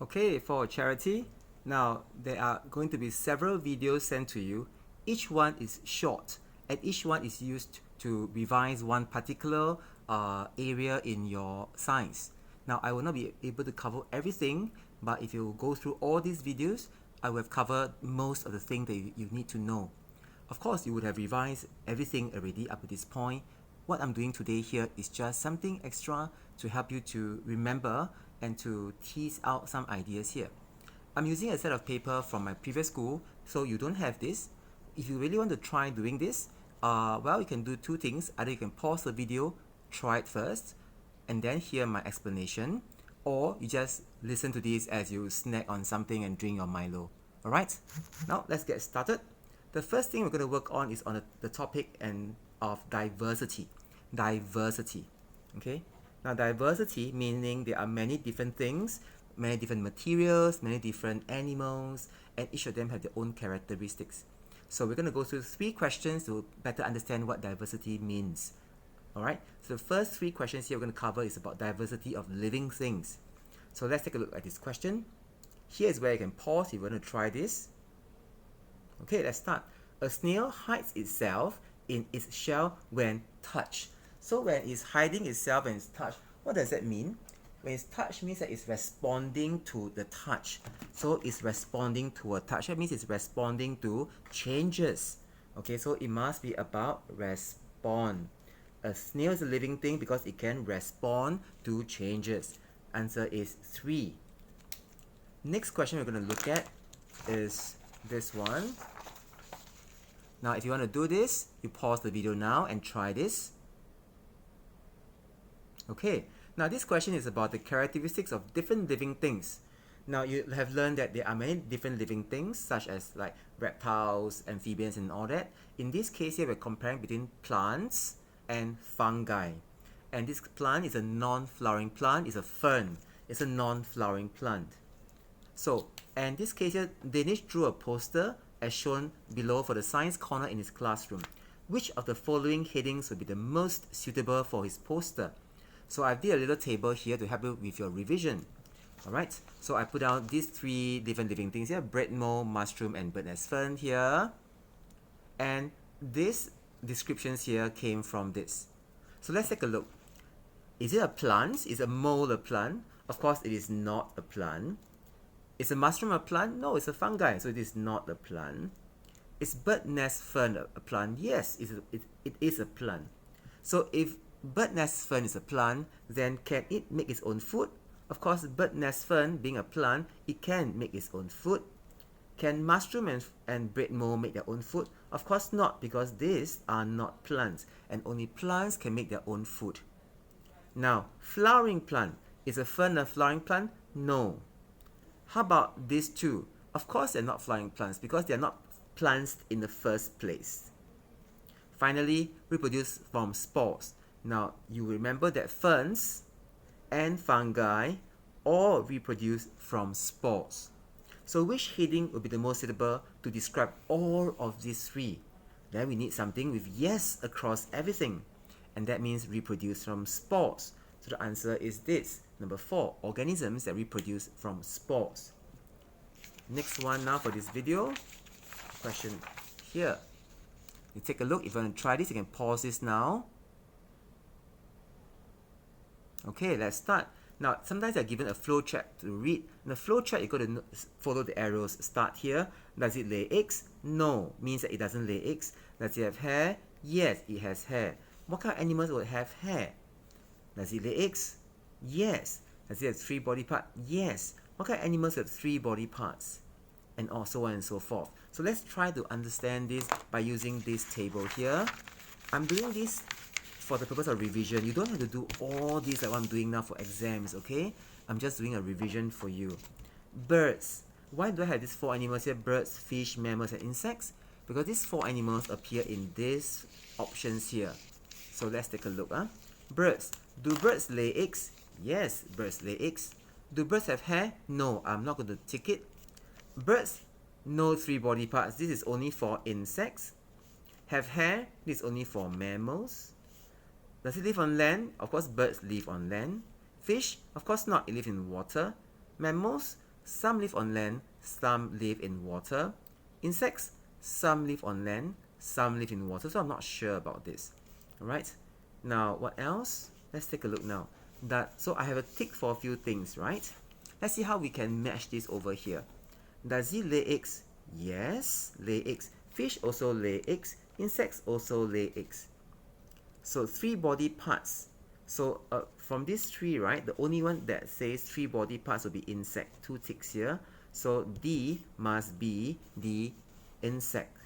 Okay, for charity, now there are going to be several videos sent to you. Each one is short, and each one is used to revise one particular area in your science. Now, I will not be able to cover everything, but if you go through all these videos, I will have covered most of the things that you need to know. Of course, you would have revised everything already up to this point. What I'm doing today here is just something extra to help you to remember and to tease out some ideas here. I'm using a set of paper from my previous school, so you don't have this. If you really want to try doing this, well, you can do two things. Either you can pause the video, try it first, and then hear my explanation, or you just listen to this as you snack on something and drink your Milo. Alright, now let's get started. The first thing we're going to work on is on the topic of diversity. Diversity. Okay? Now, diversity meaning there are many different things, many different materials, many different animals, and each of them have their own characteristics. So we're going to go through 3 questions to better understand what diversity means. Alright? So the first 3 questions here we're going to cover is about diversity of living things. So let's take a look at this question. Here is where you can pause if you want to try this. Okay, let's start. A snail hides itself in its shell when touched. So when it's hiding itself when it's touched, what does that mean? When it's touched means that it's responding to the touch. So it's responding to a touch. That means it's responding to changes. Okay, so it must be about respond. A snail is a living thing because it can respond to changes. Answer is 3. Next question we're going to look at is this one. Now, if you want to do this, you pause the video now and try this. Okay, now this question is about the characteristics of different living things. Now, you have learned that there are many different living things, such as like reptiles, amphibians, and all that. In this case here, we're comparing between plants and fungi. And this plant is a non-flowering plant, it's a fern. It's a non-flowering plant. So, and this case here, Danish drew a poster as shown below for the science corner in his classroom. Which of the following headings would be the most suitable for his poster? So I did a little table here to help you with your revision. Alright, so I put down these 3 different living things here, bread mold, mushroom, and bird nest fern here. And these descriptions here came from this. So let's take a look. Is it a plant? Is a mold a plant? Of course, it is not a plant. Is a mushroom a plant? No, it's a fungi, so it is not a plant. Is bird nest fern a plant? Yes, it is a plant. So if bird nest fern is a plant, then can it make its own food? Of course, bird nest fern being a plant, it can make its own food. Can mushroom and bread mold make their own food? Of course not, because these are not plants, and only plants can make their own food. Now, flowering plant. Is a fern a flowering plant? No. How about these 2? Of course they're not flowering plants because they're not plants in the first place. Finally, reproduce from spores. Now, you remember that ferns and fungi all reproduce from spores. So which heading would be the most suitable to describe all of these 3? Then we need something with yes across everything. And that means reproduce from spores. So the answer is this. Number 4, organisms that reproduce from spores. Next one now for this video. Question here. You take a look. If you want to try this, you can pause this now. Okay, let's start. Now, sometimes you're given a flow chart to read. In the flow chart, you're going to follow the arrows. Start here. Does it lay eggs? No. Means that it doesn't lay eggs. Does it have hair? Yes, it has hair. What kind of animals would have hair? Does it lay eggs? Yes. Does it have 3 body parts? Yes. What kind of animals have 3 body parts? And so on and so forth. So let's try to understand this by using this table here. I'm doing this for the purpose of revision. You don't have to do all this like what I'm doing now for exams, okay? I'm just doing a revision for you. Birds. Why do I have these 4 animals here? Birds, fish, mammals, and insects? Because these 4 animals appear in these options here. So let's take a look. Birds. Do birds lay eggs? Yes, birds lay eggs. Do birds have hair? No, I'm not going to tick it. Birds, no 3 body parts. This is only for insects. Have hair? This is only for mammals. Does it live on land? Of course, birds live on land. Fish? Of course not. It lives in water. Mammals? Some live on land, some live in water. Insects, some live on land, some live in water. So I'm not sure about this. Alright. Now what else? Let's take a look now. So I have a tick for a few things, right? Let's see how we can match this over here. Does it lay eggs? Yes, lay eggs. Fish also lay eggs. Insects also lay eggs. So 3 body parts. So from these 3, right, the only one that says 3 body parts will be insect. 2 ticks here. So D must be the insect.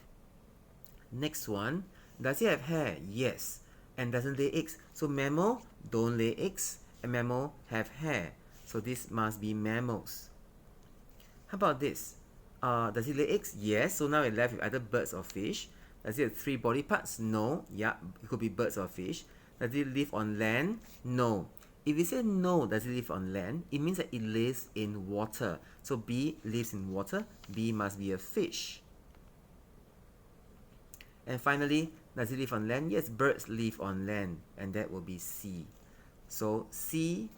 Next one, does it have hair? Yes. And doesn't lay eggs. So mammal don't lay eggs, and mammal have hair. So this must be mammals. How about this? Does it lay eggs? Yes. So now we're left with either birds or fish. Does it have 3 body parts? No. Yeah, it could be birds or fish. Does it live on land? No. If we say no, does it live on land? It means that it lives in water. So B lives in water. B must be a fish. And finally, does it live on land? Yes, birds live on land. And that will be C. So C,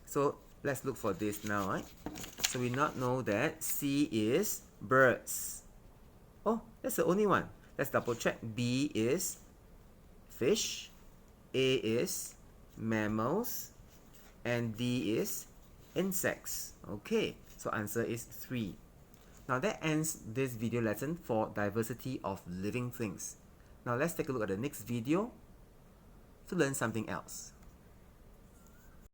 so let's look for this now, right? So we not know that C is birds. Oh, that's the only one. Let's double check. B is fish, A is mammals, and D is insects. Okay, so answer is 3. Now that ends this video lesson for diversity of living things. Now let's take a look at the next video to learn something else.